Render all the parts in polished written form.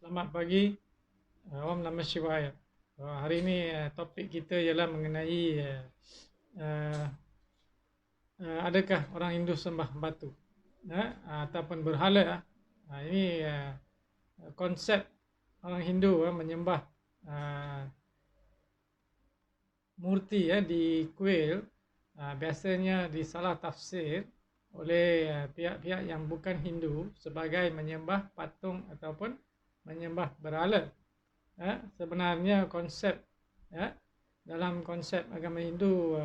Selamat pagi, Om Namah Shivaya. Hari ini topik kita ialah mengenai uh, adakah orang Hindu sembah batu ataupun berhala. Ini konsep orang Hindu menyembah uh, murti di kuil biasanya disalah tafsir oleh pihak-pihak yang bukan Hindu sebagai menyembah patung ataupun menyembah berhala. Sebenarnya konsep dalam konsep agama Hindu,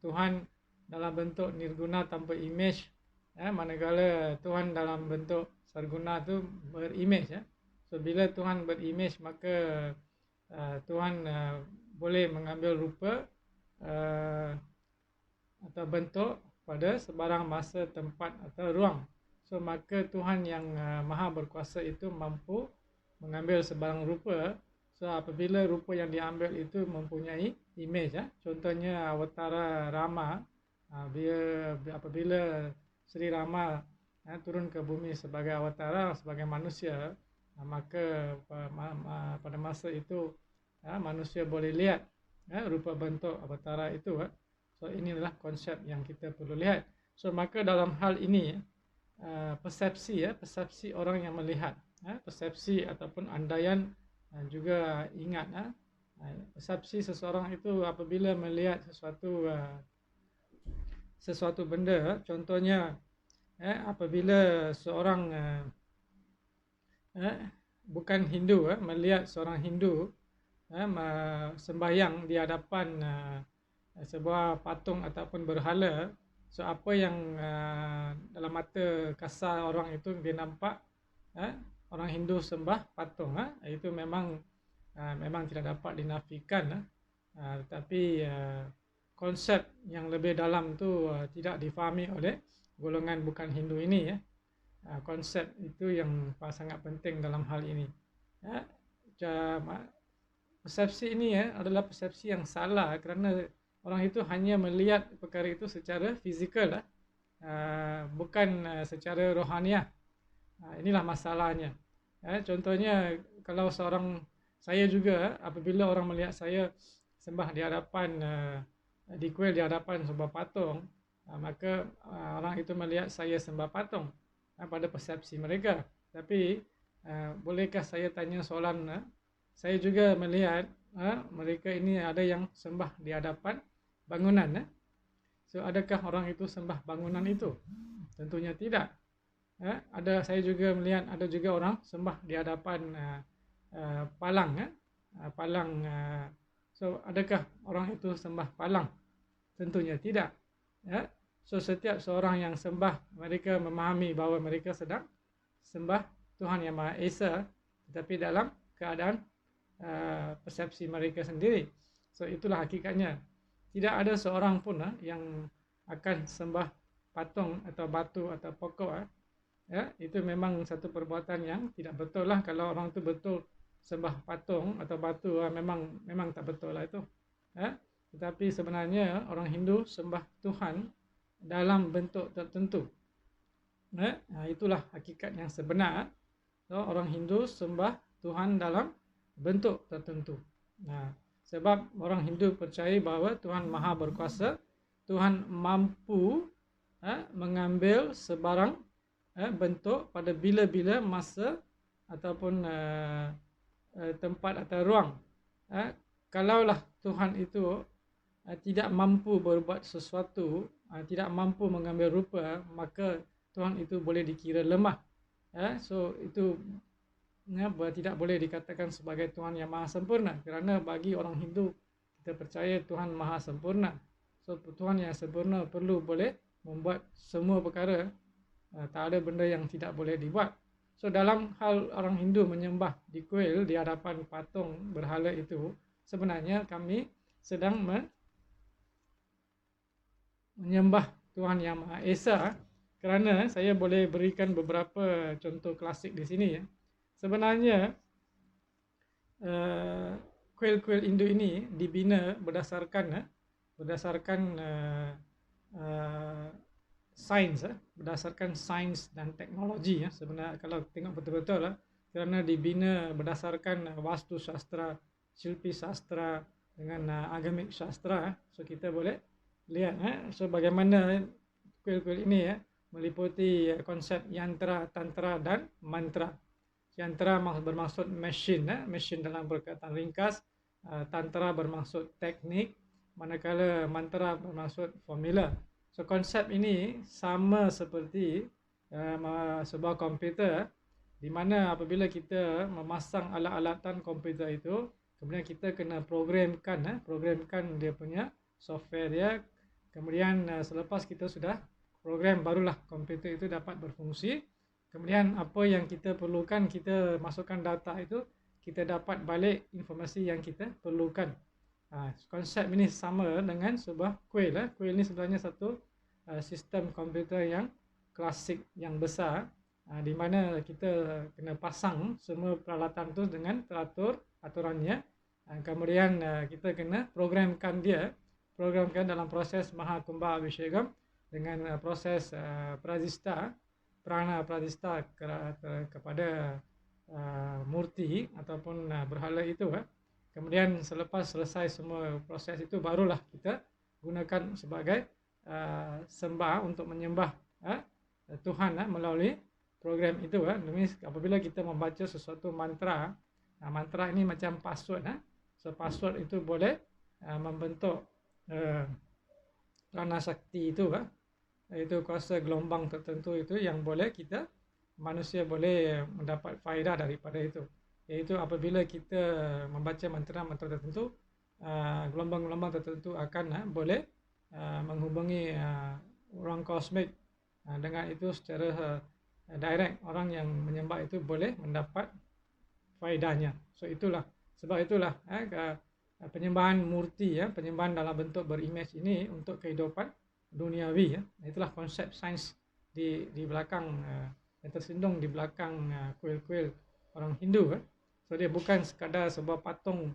Tuhan dalam bentuk nirguna tanpa imej, manakala Tuhan dalam bentuk sarguna tu berimej. So bila Tuhan berimej maka Tuhan boleh mengambil rupa atau bentuk pada sebarang masa, tempat atau ruang. So maka Tuhan yang maha berkuasa itu mampu mengambil sebarang rupa. So apabila rupa yang diambil itu mempunyai imej, contohnya Awatara Rama, apabila Sri Rama turun ke bumi sebagai awatara, sebagai manusia, maka pada masa itu manusia boleh lihat rupa bentuk awatara itu. So inilah konsep yang kita perlu lihat. So maka dalam hal ini persepsi orang yang melihat, persepsi ataupun andaian juga ingat, persepsi seseorang itu apabila melihat sesuatu benda, contohnya apabila seorang bukan Hindu melihat seorang Hindu sembahyang di hadapan sebuah patung ataupun berhala. So apa yang dalam mata kasar orang itu dia nampak orang Hindu sembah patung, itu memang tidak dapat dinafikan, tetapi konsep yang lebih dalam tu tidak difahami oleh golongan bukan Hindu ini. Konsep itu yang sangat penting dalam hal ini. Persepsi ini adalah persepsi yang salah kerana orang itu hanya melihat perkara itu secara fizikal, bukan secara rohaniah. Inilah masalahnya. Contohnya kalau saya juga apabila orang melihat saya sembah di hadapan di kuil di hadapan sebuah patung, maka orang itu melihat saya sembah patung pada persepsi mereka. Tapi bolehkah saya tanya soalan? Saya juga melihat mereka ini ada yang sembah di hadapan bangunan. So adakah orang itu sembah bangunan itu? Tentunya tidak. Saya juga melihat ada juga orang sembah di hadapan palang. Palang. So adakah orang itu sembah palang? Tentunya tidak. So setiap seorang yang sembah, mereka memahami bahawa mereka sedang sembah Tuhan Yang Maha Esa, tetapi dalam keadaan persepsi mereka sendiri. So itulah hakikatnya. Tidak ada seorang pun yang akan sembah patung atau batu atau pokok. Itu memang satu perbuatan yang tidak betul lah. Kalau orang itu betul sembah patung atau batu, memang tak betul lah itu. Tetapi sebenarnya orang Hindu sembah Tuhan dalam bentuk tertentu. Itulah hakikat yang sebenar. So, orang Hindu sembah Tuhan dalam bentuk tertentu. Sebab orang Hindu percaya bahawa Tuhan Maha Berkuasa, Tuhan mampu mengambil sebarang bentuk pada bila-bila masa ataupun tempat atau ruang. Kalaulah Tuhan itu tidak mampu berbuat sesuatu, tidak mampu mengambil rupa, maka Tuhan itu boleh dikira lemah. So itu tidak boleh dikatakan sebagai Tuhan yang maha sempurna, kerana bagi orang Hindu kita percaya Tuhan maha sempurna. So Tuhan yang sempurna perlu boleh membuat semua perkara, tak ada benda yang tidak boleh dibuat. So dalam hal orang Hindu menyembah di kuil di hadapan patung berhala itu, sebenarnya kami sedang menyembah Tuhan Yang Maha Esa. Kerana saya boleh berikan beberapa contoh klasik di sini. Sebenarnya kuil-kuil Hindu ini dibina berdasarkan sains, berdasarkan sains dan teknologi. Sebenarnya kalau tengok betul-betul kerana dibina berdasarkan wastu sastra, silpi sastra dengan agamik sastra. So kita boleh lihat so bagaimana kuil-kuil ini meliputi konsep yantra, tantra dan mantra. Yantra bermaksud mesin, mesin dalam perkataan ringkas. Tantra bermaksud teknik, manakala mantra bermaksud formula. So konsep ini sama seperti sebuah komputer, di mana apabila kita memasang alat-alatan komputer itu, kemudian kita kena programkan dia punya software dia. Kemudian selepas kita sudah program, barulah komputer itu dapat berfungsi. Kemudian apa yang kita perlukan, kita masukkan data itu, kita dapat balik informasi yang kita perlukan. Konsep ini sama dengan sebuah kuil. Kuil ini sebenarnya satu sistem komputer yang klasik, yang besar, di mana kita kena pasang semua peralatan itu dengan teratur aturannya. Kemudian kita kena programkan dalam proses Maha Kumbha Abhishekam dengan proses pradista, prana pradista kepada murti ataupun berhala itu. Kemudian selepas selesai semua proses itu, barulah kita gunakan sebagai sembah untuk menyembah Tuhan melalui program itu. Apabila kita membaca sesuatu mantra, mantra ini macam password. So password itu boleh membentuk prana sakti itu, itu kuasa gelombang tertentu itu yang boleh manusia boleh mendapat faedah daripada itu. Iaitu apabila kita membaca mantra-mantra tertentu, gelombang-gelombang tertentu akan boleh menghubungi orang kosmik. Dengan itu secara direct, orang yang menyembah itu boleh mendapat faedahnya. So sebab itulah penyembahan murti, penyembahan dalam bentuk berimej ini untuk kehidupan duniawi. Itulah konsep sains di belakang, yang tersindung di belakang kuil-kuil orang Hindu. So dia bukan sekadar sebuah patung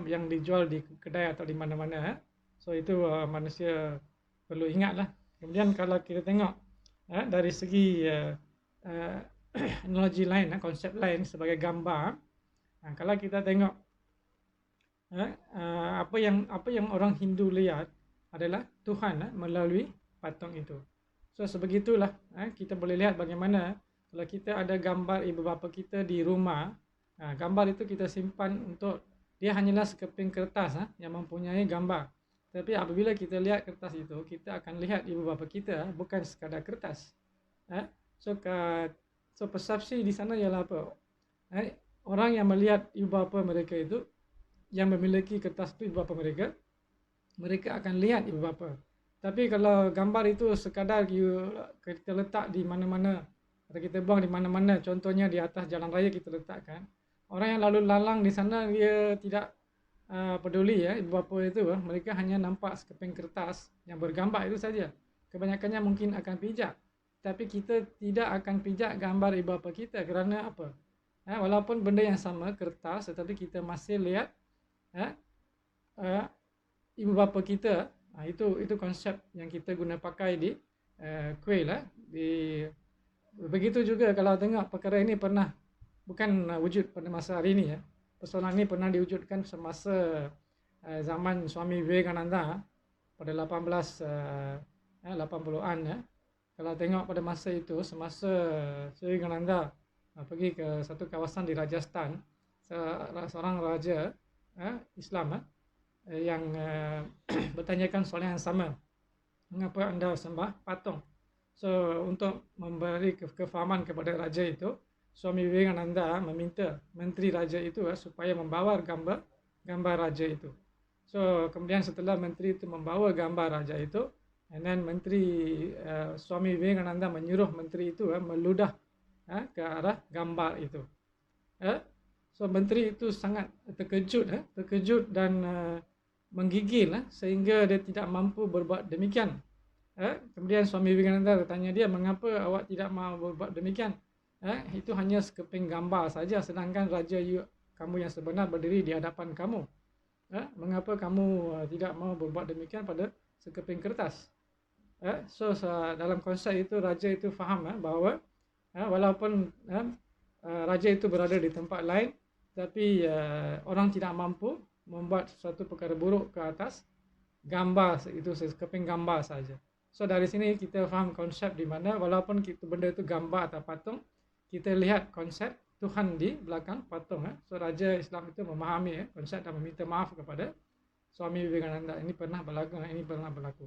yang dijual di kedai atau di mana-mana. So itu manusia perlu ingatlah. Kemudian kalau kita tengok dari segi analogi lain, konsep lain sebagai gambar, kalau kita tengok apa yang orang Hindu lihat adalah Tuhan melalui patung itu. So sebegitulah kita boleh lihat bagaimana kalau kita ada gambar ibu bapa kita di rumah, gambar itu kita simpan untuk, dia hanyalah sekeping kertas yang mempunyai gambar. Tapi apabila kita lihat kertas itu, kita akan lihat ibu bapa kita, bukan sekadar kertas. So persepsi di sana ialah apa? Orang yang melihat ibu bapa mereka itu, yang memiliki kertas itu ibu bapa mereka akan lihat ibu bapa. Tapi kalau gambar itu sekadar kita letak di mana-mana atau kita buang di mana-mana, contohnya di atas jalan raya kita letakkan, orang yang lalu lalang di sana dia tidak peduli ibu bapa itu, mereka hanya nampak sekeping kertas yang bergambar itu saja. Kebanyakannya mungkin akan pijak, tapi kita tidak akan pijak gambar ibu bapa kita. Kerana apa? Walaupun benda yang sama, kertas, tetapi kita masih lihat ibu bapa kita. Itu konsep yang kita guna pakai di kuil. Begitu juga kalau tengok perkara ini pernah, bukan wujud pada masa hari ini. Persoalan ini pernah diwujudkan semasa zaman Swami Vivekananda pada 1880-an. Kalau tengok pada masa itu, semasa Swami Vivekananda pergi ke satu kawasan di Rajasthan, seorang raja Islam yang bertanyakan soalan yang sama, mengapa anda sembah patung? So untuk memberi kefahaman kepada raja itu, Swami Vivekananda meminta menteri raja itu supaya membawa gambar raja itu. So kemudian setelah menteri itu membawa gambar raja itu, and then Swami Vivekananda menyuruh menteri itu meludah ke arah gambar itu. So menteri itu sangat terkejut dan menggigil sehingga dia tidak mampu berbuat demikian. Kemudian Swami Vivekananda bertanya dia, mengapa awak tidak mahu berbuat demikian? Itu hanya sekeping gambar saja, sedangkan raja kamu yang sebenar berdiri di hadapan kamu. Mengapa kamu tidak mahu berbuat demikian pada sekeping kertas? So dalam konsep itu, raja itu faham bahawa walaupun raja itu berada di tempat lain, tapi orang tidak mampu membuat suatu perkara buruk ke atas gambar itu, sekeping gambar saja. So dari sini kita faham konsep di mana walaupun benda itu gambar atau patung, kita lihat konsep Tuhan di belakang patung. So Raja Islam itu memahami konsep dan meminta maaf kepada Swami Vivekananda. Ini pernah berlaku, ini pernah berlaku.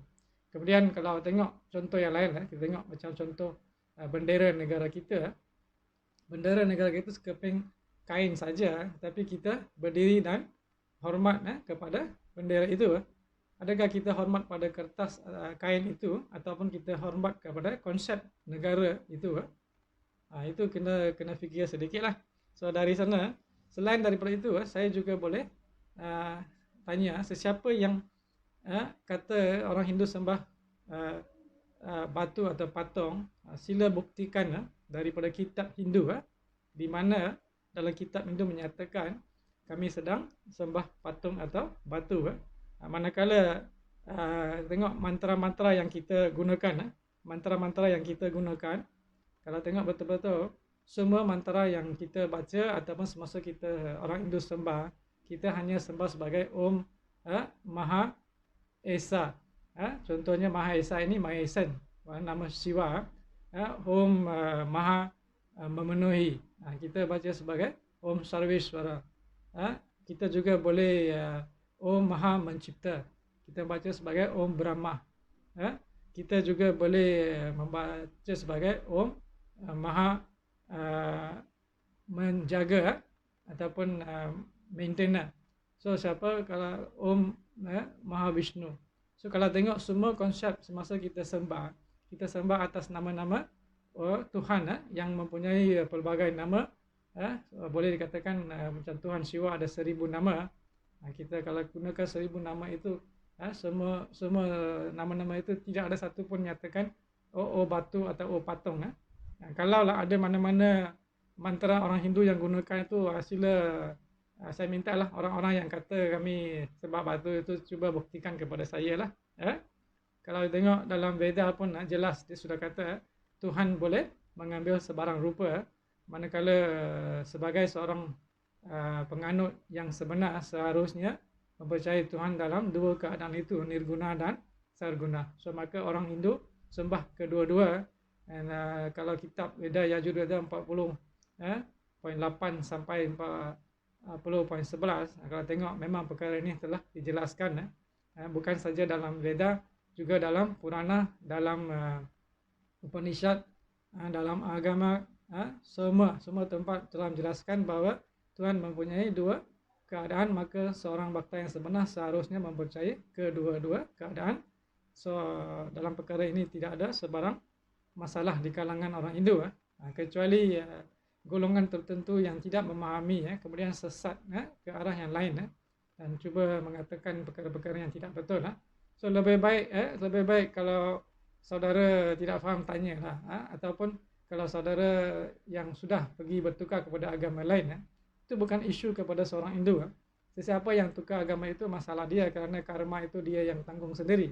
Kemudian kalau tengok contoh yang lain, kita tengok macam contoh bendera negara kita. Bendera negara kita sekeping kain saja, tapi kita berdiri dan hormat kepada bendera itu. Adakah kita hormat pada kertas kain itu ataupun kita hormat kepada konsep negara itu? Itu kena fikir sedikitlah. So dari sana, selain daripada itu, saya juga boleh tanya sesiapa yang kata orang Hindu sembah batu atau patung, sila buktikan daripada kitab Hindu, di mana dalam kitab Hindu menyatakan kami sedang sembah patung atau batu. Manakala tengok mantra-mantra yang kita gunakan, kalau tengok betul-betul semua mantra yang kita baca ataupun semasa kita orang Hindu sembah, kita hanya sembah sebagai Om Maha Esa. Contohnya Maha Esa ini Maha Esen, nama Siwa. Om Maha memenuhi, kita baca sebagai Om Sarveshwara. Kita juga boleh Om Maha Mencipta, kita baca sebagai Om Brahma. Kita juga boleh membaca sebagai Om Maha Menjaga ataupun Maintainer. So siapa? Kalau Om Maha Vishnu. So kalau tengok semua konsep semasa kita sembah atas nama-nama Tuhan yang mempunyai pelbagai nama. Boleh dikatakan macam Tuhan Siwa ada 1000 nama. Kita kalau gunakan 1000 nama itu, semua nama-nama itu tidak ada satu pun nyatakan batu atau patung. Kalaulah ada mana-mana mantra orang Hindu yang gunakan itu, sila saya mintalah orang-orang yang kata kami sebab batu itu cuba buktikan kepada saya lah. Kalau tengok dalam Veda pun jelas dia sudah kata Tuhan boleh mengambil sebarang rupa. Manakala sebagai seorang penganut yang sebenar seharusnya mempercayai Tuhan dalam dua keadaan itu, nirguna dan sarguna. So maka orang Hindu sembah kedua-dua. Dan kalau kitab Veda Yajurveda 40.8 sampai 40.11, kalau tengok memang perkara ini telah dijelaskan, bukan saja dalam Veda, juga dalam Purana, dalam Upanishad, dalam agama, semua tempat telah menjelaskan bahawa Tuhan mempunyai dua keadaan, maka seorang bhakta yang sebenar seharusnya mempercayai kedua-dua keadaan. So dalam perkara ini tidak ada sebarang masalah di kalangan orang Hindu, kecuali golongan tertentu yang tidak memahami, kemudian sesat ke arah yang lain, dan cuba mengatakan perkara-perkara yang tidak betul. So lebih baik kalau saudara tidak faham tanyalah, ataupun kalau saudara yang sudah pergi bertukar kepada agama lain, itu bukan isu kepada seorang Hindu. Sesiapa yang tukar agama itu masalah dia, kerana karma itu dia yang tanggung sendiri.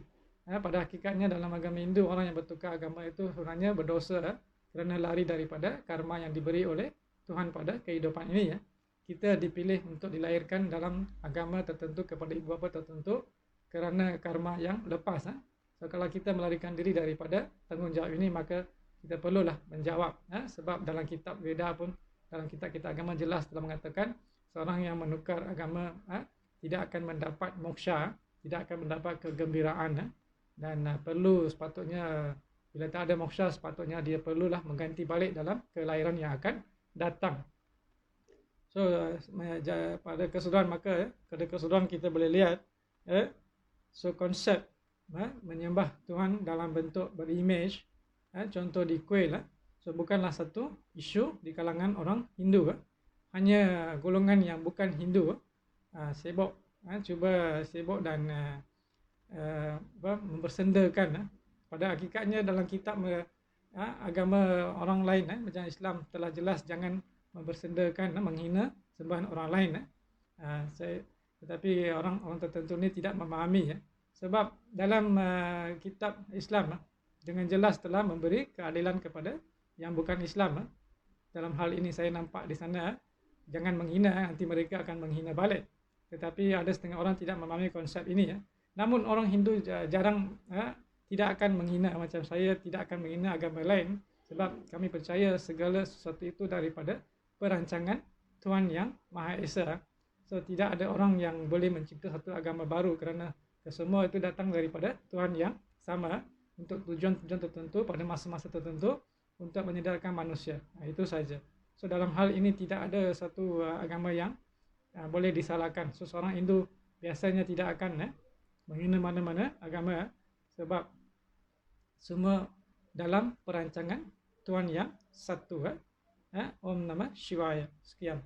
Pada hakikatnya dalam agama Hindu, orang yang bertukar agama itu sebenarnya berdosa kerana lari daripada karma yang diberi oleh Tuhan pada kehidupan ini. Kita dipilih untuk dilahirkan dalam agama tertentu kepada ibu bapa tertentu kerana karma yang lepas. So kalau kita melarikan diri daripada tanggungjawab ini, maka kita perlulah menjawab. Sebab dalam kitab Veda pun, dalam kitab-kitab agama jelas telah mengatakan seorang yang menukar agama tidak akan mendapat moksha, tidak akan mendapat kegembiraan, dan perlu sepatutnya bila tak ada moksha, sepatutnya dia perlulah mengganti balik dalam kelahiran yang akan datang. So pada keseluruhan kita boleh lihat so konsep menyembah Tuhan dalam bentuk berimage, contoh di kuil, so bukanlah satu isu di kalangan orang Hindu. Hanya golongan yang bukan Hindu sibuk, cuba sibuk dan mempersendakan. Pada hakikatnya dalam kitab agama orang lain, macam Islam telah jelas jangan mempersendakan, menghina sembahan orang lain. Tetapi orang tertentu ini tidak memahami, sebab dalam kitab Islam dengan jelas telah memberi keadilan kepada yang bukan Islam. dalam hal ini saya nampak di sana, jangan menghina, nanti mereka akan menghina balik. Tetapi ada setengah orang tidak memahami konsep ini ya. Namun orang Hindu jarang tidak akan menghina, macam saya tidak akan menghina agama lain, sebab kami percaya segala sesuatu itu daripada perancangan Tuhan Yang Maha Esa. So tidak ada orang yang boleh mencipta satu agama baru, kerana kesemua itu datang daripada Tuhan yang sama untuk tujuan-tujuan tertentu pada masa-masa tertentu untuk menyedarkan manusia. Itu saja. So dalam hal ini tidak ada satu agama yang boleh disalahkan. So seorang Hindu biasanya tidak akan menghina mana-mana agama, sebab semua dalam perancangan Tuhan yang satu. Om Namah Shivaya. Sekian.